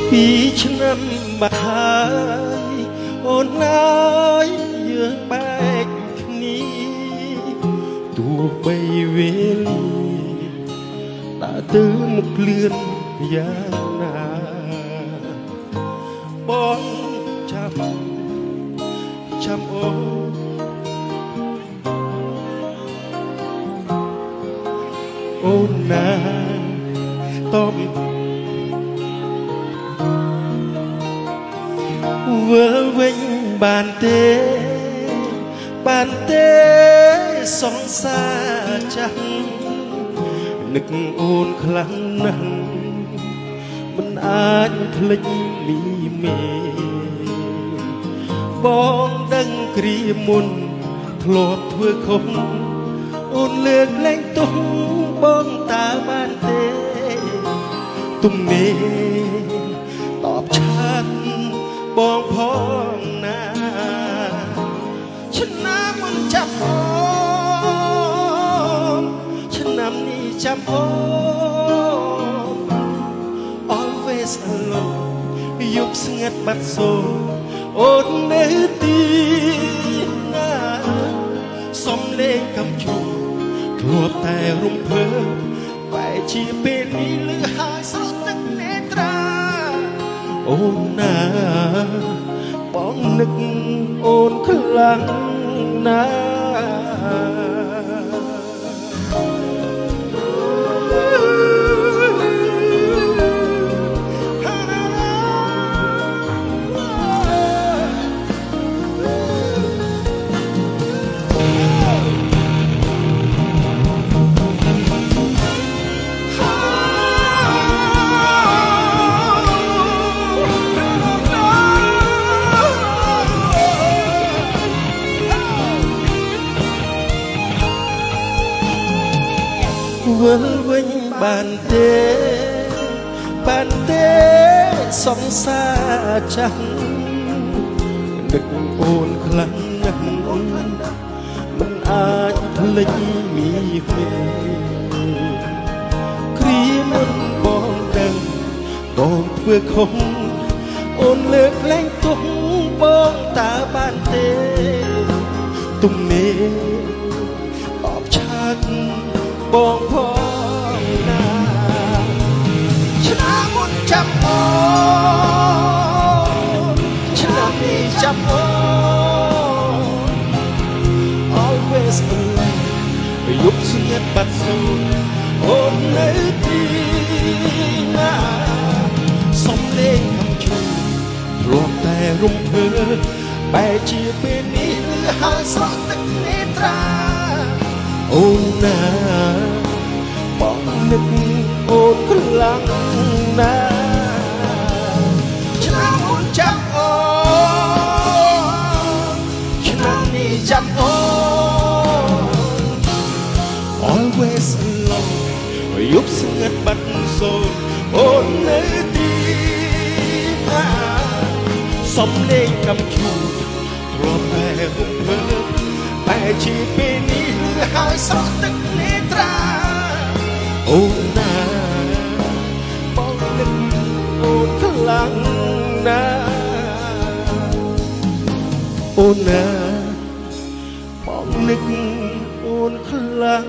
ពីឆ្នាំបាត់ហើយអូនណាយយើងបែកគ្នាទោះបីវេលាដើរទៅមុខលឿនយ៉ាងណាបងចាំអូនអូនណាតបវិលវិញបានទេសងសារចាស់នឹកអូនខ្លាំងណាស់មិនអាចភ្លេចមីមេបងដឹងគ្រាមុនធ្លាប់ធ្វើខុសអូនលើកលែងទោសបងតើបានទេទំនេរតបឆាតបងផងណាឆ្នាំមិនចាប់អូនឆ្នាំនេះចាំអូន always alone យប់ស្ងាត់បាត់សូរអូននៅទីណាសំលេងកំជួធ្លាប់តែរំភើបបែរជាពេលនេះលឺហើយស្រស់ទឹកនេត្រាអូនណាបងនឹកអូនខ្លាំងណាវិលវិញបានទេសងសារចាស់នឹកអូនខ្លាំងណាស់មិនអាចភ្លេចមីពេគ្រាមុនបងដឹងបងធ្វើខុសអូនលើកលែងទោសបងតើបានទេទំនេរតបឆាតបងផងណាឆ្នាំមុនចាំអូនឆ្នាំនេះចាំអូន always alone យប់ស្ងាត់បាត់សូរអូននៅទីណាសំលេងកំឈូធ្លាប់តែរំភើបបែរជាពេលនេះលឺហើយស្រស់ទឹកនេត្រាអូនណាបងនឹកអូនខ្លាំងណាឆ្នាំមុនចាំអូនឆ្នាំនេះចាំអូន always alone យប់ស្ងាត់បាត់សូរអូននៅទីណាសំលេងកំឈូធ្លាប់តែរំភើបបែរជាពេលនេះលឺហើយស្រស់ទឹកនេត្រាអូនណាបងនឹកអូនខ្លាំងណាអូនណាបងនឹកអូនខ្លាំង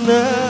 ណា